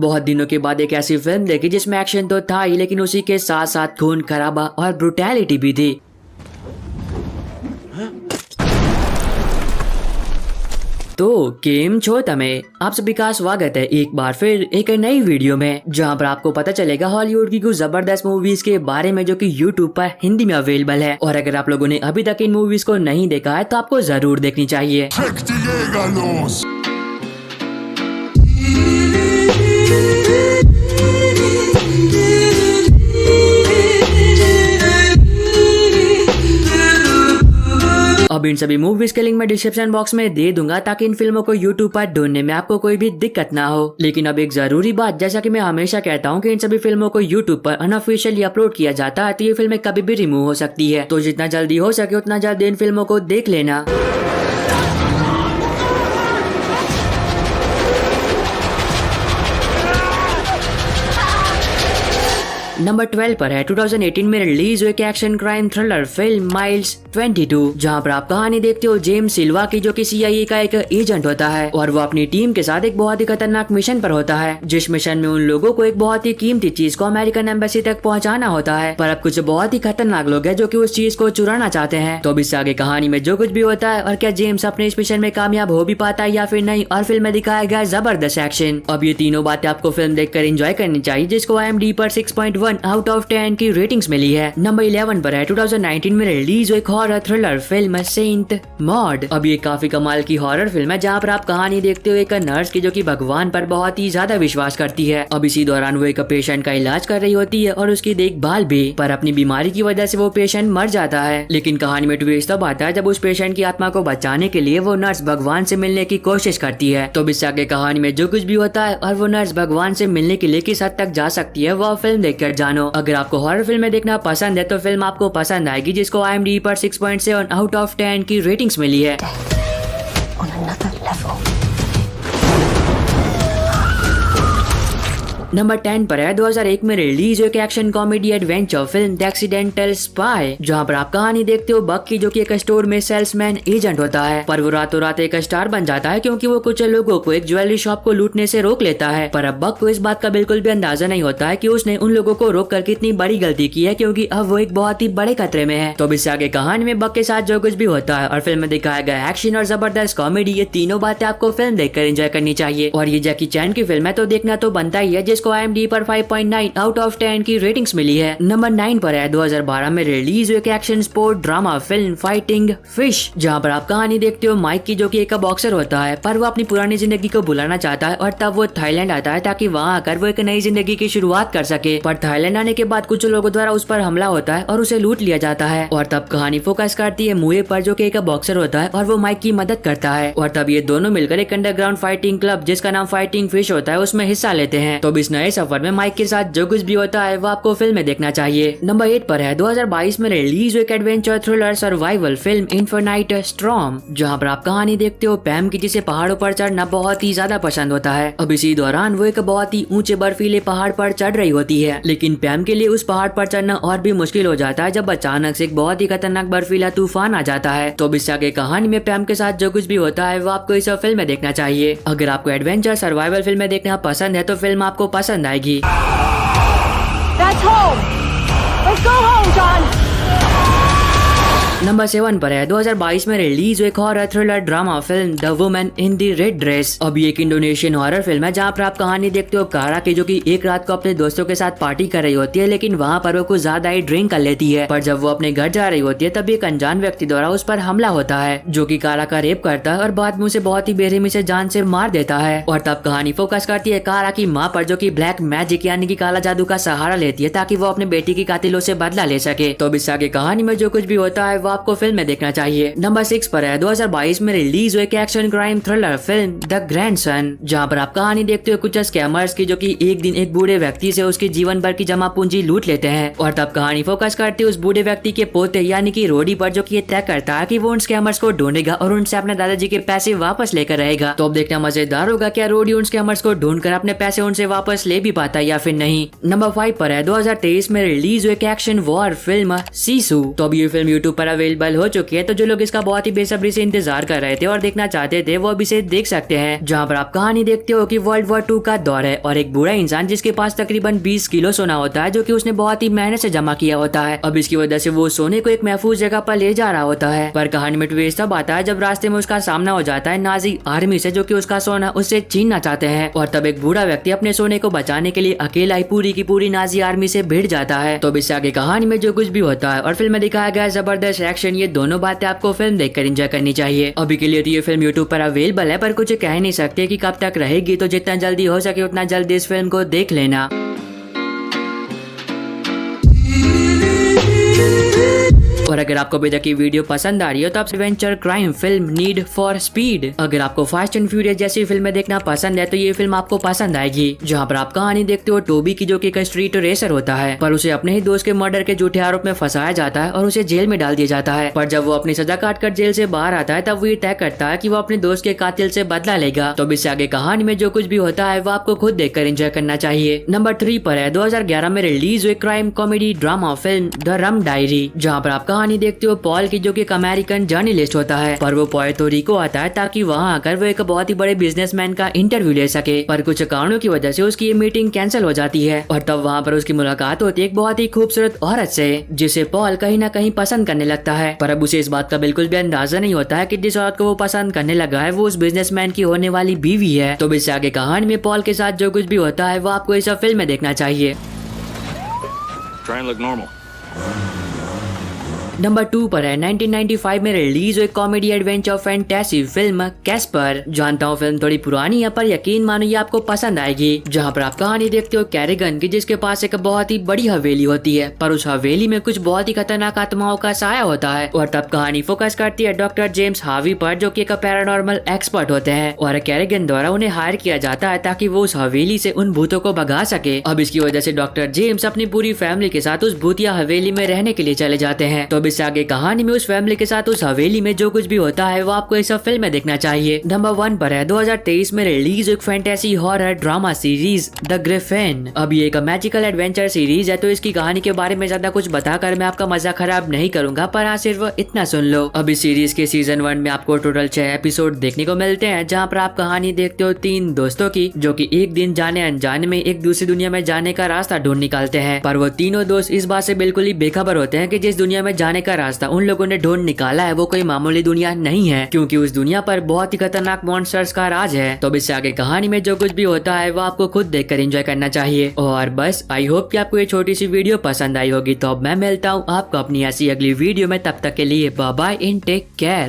बहुत दिनों के बाद एक ऐसी फिल्म देखी जिसमें एक्शन तो था ही लेकिन उसी के साथ साथ खून खराबा और ब्रुटैलिटी भी थी। तो केम छो तमें, आप सभी का स्वागत है एक बार फिर एक नई वीडियो में, जहां पर आपको पता चलेगा हॉलीवुड की कुछ जबरदस्त मूवीज के बारे में जो कि यूट्यूब पर हिंदी में अवेलेबल है। और अगर आप लोगों ने अभी तक इन मूवीज को नहीं देखा है तो आपको जरूर देखनी चाहिए। अब इन सभी मूवीज के लिंक मैं डिस्क्रिप्शन बॉक्स में दे दूंगा ताकि इन फिल्मों को यूट्यूब पर ढूंढने में आपको कोई भी दिक्कत ना हो। लेकिन अब एक जरूरी बात, जैसा कि मैं हमेशा कहता हूं कि इन सभी फिल्मों को यूट्यूब पर अनऑफिशियली अपलोड किया जाता है तो ये फिल्में कभी भी रिमूव हो सकती है। तो जितना जल्दी हो सके उतना जल्दी इन फिल्मों को देख लेना। नंबर 12 पर है 2018 में रिलीज हुई action crime thriller film miles 22, जहां पर आप कहानी देखते हो जेम्स सिल्वा की, जो कि CIA का एक एजेंट होता है और वो अपनी टीम के साथ एक बहुत ही खतरनाक मिशन पर होता है, जिस मिशन में उन लोगों को एक बहुत ही कीमती चीज को अमेरिकन एम्बेसी तक पहुंचाना होता है। पर अब कुछ बहुत ही खतरनाक लोग हैं जो कि उस चीज को चुराना चाहते हैं। तो अब इससे आगे कहानी में जो कुछ भी होता है और क्या जेम्स अपने इस मिशन में कामयाब हो भी पाता है या फिर नहीं, और फिल्म में दिखाया गया जबरदस्त एक्शन। अब ये तीनों बातें आपको फिल्म देखकर एंजॉय करनी चाहिए, जिसको IMDb पर 6.1 आउट ऑफ 10 की रेटिंग्स मिली है। नंबर 11 पर है 2019 में रिलीज हुई horror thriller film Saint Maud. अब ये काफी कमाल की हॉरर फिल्म है जहाँ पर आप कहानी देखते हो एक नर्स की जो कि भगवान पर बहुत ही ज्यादा विश्वास करती है। अब इसी दौरान वो एक पेशेंट का इलाज कर रही होती है और उसकी देखभाल भी, पर अपनी बीमारी की वजह से वो पेशेंट मर जाता है। लेकिन कहानी में ट्विस्ट तब आता है जब उस पेशेंट की आत्मा को बचाने के लिए वो नर्स भगवान से मिलने की कोशिश करती है। तो इससे आगे कहानी में जो कुछ भी होता है और वो नर्स भगवान से मिलने के लिए किस हद तक जा सकती है, वो फिल्म देखकर जानो। अगर आपको हॉरर फिल्में देखना पसंद है तो फिल्म आपको पसंद आएगी, जिसको IMDb पर 6.7 आउट ऑफ 10 की रेटिंग्स मिली है। नंबर 10 पर है 2001 में रिलीज हुई action comedy adventure film the accidental spy, जहां पर आप कहानी देखते हो बक की, जो कि एक स्टोर में सेल्समैन एजेंट होता है, पर वो रातों रात एक स्टार बन जाता है क्योंकि वो कुछ लोगों को एक ज्वेलरी शॉप को लूटने से रोक लेता है। पर अब बक को इस बात का बिल्कुल भी अंदाजा नहीं होता है कि उसने उन लोगों को रोक कर कितनी बड़ी गलती की है, क्योंकि अब वो एक बहुत ही बड़े खतरे में है। तो इससे आगे कहानी में बक के साथ जो कुछ भी होता है और फिल्म में दिखाया गया एक्शन और जबरदस्त कॉमेडी, ये तीनों बातें आपको फिल्म देखकर एंजॉय करनी चाहिए। और ये जैकी चैन की फिल्म है तो देखना तो बनता ही है, जिसको IMDb पर 5.9 आउट ऑफ 10 की रेटिंग्स मिली है। नंबर 9 पर है 2012 में रिलीज हुई action sport drama film fighting fish, जहां पर आप कहानी देखते हो माइक की, जो कि एक बॉक्सर होता है, पर वो अपनी पुरानी जिंदगी को भुलाना चाहता है और तब वो थाईलैंड आता है ताकि वहां आकर वो एक नई जिंदगी की शुरुआत कर सके। पर थाईलैंड आने के बाद कुछ लोगों द्वारा उस पर हमला होता है और उसे लूट लिया जाता है। और तब कहानी फोकस करती है मुए पर, जो कि एक बॉक्सर होता है और वो माइक की मदद करता है। और तब ये दोनों मिलकर एक अंडरग्राउंड फाइटिंग क्लब, जिसका नाम फाइटिंग फिश होता है, उसमें हिस्सा लेते हैं। तो इस नए सफर में माइक के साथ जो कुछ भी होता है वो आपको फिल्म में देखना चाहिए। नंबर 8 पर है 2022 में रिलीज हुई adventure thriller survival film infinite storm, जहां पर आप कहानी देखते हो पैम की, जिसे पहाड़ों पर चढ़ना बहुत ही ज्यादा पसंद होता है। अब इसी दौरान वो एक बहुत ही ऊंचे बर्फीले पहाड़ पर चढ़ रही होती है, लेकिन पैम के लिए उस पहाड़ पर चढ़ना और भी मुश्किल हो जाता है जब अचानक से एक बहुत ही खतरनाक बर्फीला तूफान आ जाता है। तो इससे आगे कहानी में पैम के साथ जो कुछ भी होता है वो आपको इस फिल्म में देखना चाहिए। अगर आपको एडवेंचर सर्वाइवल फिल्में देखना पसंद है तो फिल्म आपको पसंद आएगी। That's home. Let's go home, John. Number 7 पर है 2022 में रिलीज हुई horror thriller drama film the woman in the red dress. अब ये एक इंडोनेशियन हॉरर फिल्म है जहाँ पर आप कहानी देखते हो कारा की, जो कि एक रात को अपने दोस्तों के साथ पार्टी कर रही होती है, लेकिन वहाँ पर वो कुछ ज्यादा ही ड्रिंक कर लेती है। पर जब वो अपने घर जा रही होती है तब एक अनजान व्यक्ति द्वारा उस पर हमला होता है, जो कि कारा का रेप करता है और बाद में उसे बहुत ही बेरहमी से जान से मार देता है। और तब कहानी फोकस करती है कारा की माँ पर, जो कि ब्लैक मैजिक यानी कि काला जादू का सहारा लेती है ताकि वो अपने बेटी की कातिलों से बदला ले सके। तो इससे आगे कहानी में जो कुछ भी होता है वो आपको फिल्म में देखना चाहिए। नंबर 6 पर है 2022 में रिलीज हुई action crime thriller film the grandson, जहां पर आप कहानी देखते हो कुछ स्कैमर्स की, जो कि एक दिन एक बूढ़े व्यक्ति से उसके जीवन भर की जमा पूंजी लूट लेते हैं। और तब कहानी फोकस करती है उस बूढ़े व्यक्ति के पोते यानी कि रोडी पर, जो कि ये तय करता है कि वो उन स्कैमर्स को ढूंढेगा और उनसे अपने दादाजी के पैसे वापस लेकर रहेगा। तो अब देखना मजेदार होगा क्या रोडी उन स्कैमर्स को ढूंढकर अपने पैसे उनसे वापस ले भी पाता है या फिर नहीं। नंबर 5 पर है 2023 में रिलीज हुई एक्शन वॉर फिल्म सीसू। तो अब ये फिल्म यूट्यूब पर अवेलेबल हो चुकी है, तो जो लोग इसका बहुत ही बेसब्री से इंतजार कर रहे थे और देखना चाहते थे वो अब इसे देख सकते हैं, जहाँ पर आप कहानी देखते हो कि वर्ल्ड वॉर 2 का दौर है और एक बूढ़ा इंसान जिसके पास तकरीबन 20 किलो सोना होता है, जो कि उसने बहुत ही मेहनत से जमा किया होता है। अब इसकी वजह से वो सोने को एक महफूज जगह पर ले जा रहा होता है। पर कहानी में ट्विस्ट तब आता है जब रास्ते में उसका सामना हो जाता है नाजी आर्मी से, जो कि उसका सोना उससे छीनना चाहते हैं। और तब एक बूढ़ा व्यक्ति अपने सोने को बचाने के लिए अकेला ही पूरी की पूरी नाजी आर्मी से भिड़ जाता है। तो इससे आगे कहानी में जो कुछ भी होता है और फिल्म में दिखाया गया जबरदस्त एक्शन, ये दोनों बातें आपको फिल्म देखकर एंजॉय करनी चाहिए। अभी के लिए तो ये फिल्म यूट्यूब पर अवेलेबल है, पर कुछ कह नहीं सकते कि कब तक रहेगी, तो जितना जल्दी हो सके उतना जल्दी इस फिल्म को देख लेना। और अगर आपको अभी तक की वीडियो पसंद आ रही हो तो आप adventure crime film need for speed, अगर आपको फास्ट एंड फ्यूरियस जैसी फिल्में देखना पसंद है तो ये फिल्म आपको पसंद आएगी। जहाँ पर आप कहानी देखते हो टोबी की, जो कि एक स्ट्रीट रेसर होता है, पर उसे अपने ही दोस्त के मर्डर के झूठे आरोप में फंसाया जाता है और उसे जेल में डाल दिया जाता है। पर जब वो अपनी सजा काट कर जेल से बाहर आता है तब वो ये तय करता है कि वो अपने दोस्त के कातिल से बदला लेगा। तो इससे आगे कहानी में जो कुछ भी होता है वो आपको खुद देखकर एंजॉय करना चाहिए। नंबर 3 पर है 2011 में रिलीज हुई crime comedy drama film the rum diary, जहाँ पर आप कहानी देखते हो पॉल की, जो कि एक अमेरिकन जर्नलिस्ट होता है, पर वो पुएर्तो रिको आता है ताकि वहाँ आकर वो एक बहुत ही बड़े बिजनेसमैन का इंटरव्यू ले सके। पर कुछ कारणों की वजह से उसकी ये मीटिंग कैंसिल हो जाती है और तब वहाँ पर उसकी मुलाकात होती है एक बहुत ही खूबसूरत औरत से, जिसे पॉल कहीं ना कहीं पसंद करने लगता है। पर अब उसे इस बात का बिल्कुल भी अंदाजा नहीं होता है कि जिस औरत को वो पसंद करने लगा है वो उस बिजनेसमैन की होने वाली बीवी है। तो इससे आगे कहानी में पॉल के साथ जो कुछ भी होता है वो आपको इस फिल्म में देखना चाहिए। Try and look normal. Number 2 पर है 1995 में रिलीज हुई comedy adventure fantasy film Caspar. जानता हूँ फिल्म थोड़ी पुरानी है, पर यकीन मानो ये आपको पसंद आएगी। जहाँ पर आप कहानी देखते हो कैरिगन की, जिसके पास एक बहुत ही बड़ी हवेली होती है, पर उस हवेली में कुछ बहुत ही खतरनाक आत्माओं का साया होता है। और तब कहानी फोकस करती है डॉक्टर जेम्स हार्वी पर, जो कि एक पैरानॉर्मल एक्सपर्ट होते हैं और कैरिगन द्वारा उन्हें हायर किया जाता है ताकि वो उस हवेली से उन भूतों को भगा सके। अब इसकी वजह से डॉक्टर जेम्स अपनी पूरी फैमिली के साथ उस भूतिया हवेली में रहने के लिए चले जाते हैं। तो इससे आगे कहानी में उस फैमिली के साथ उस हवेली में जो कुछ भी होता है वो आपको इस फिल्म में देखना चाहिए। नंबर 1 पर है 2023 में रिलीज एक fantasy horror drama series the Griffin. अब ये एक मैजिकल एडवेंचर सीरीज है, तो इसकी कहानी के बारे में ज्यादा कुछ बताकर मैं आपका मजा खराब नहीं करूंगा, पर हाँ सिर्फ इतना सुन लो। अब इस सीरीज के सीजन 1 में आपको टोटल 6 एपिसोड देखने को मिलते हैं, जहाँ पर आप कहानी देखते हो 3 दोस्तों की, जो कि एक दिन जाने अनजाने में एक दूसरी दुनिया में जाने का रास्ता ढूंढ निकालते हैं। पर वो तीनों दोस्त इस बात से बिल्कुल ही बेखबर होते हैं कि जिस दुनिया में जाने का रास्ता उन लोगों ने ढूंढ निकाला है वो कोई मामूली दुनिया नहीं है, क्योंकि उस दुनिया पर बहुत ही खतरनाक मॉन्स्टर्स का राज है। तो इससे आगे कहानी में जो कुछ भी होता है वो आपको खुद देखकर एंजॉय करना चाहिए। और बस आई होप कि आपको ये छोटी सी वीडियो पसंद आई होगी। तो अब मैं मिलता हूँ आपको अपनी ऐसी अगली वीडियो में, तब तक के लिए bye bye and take care.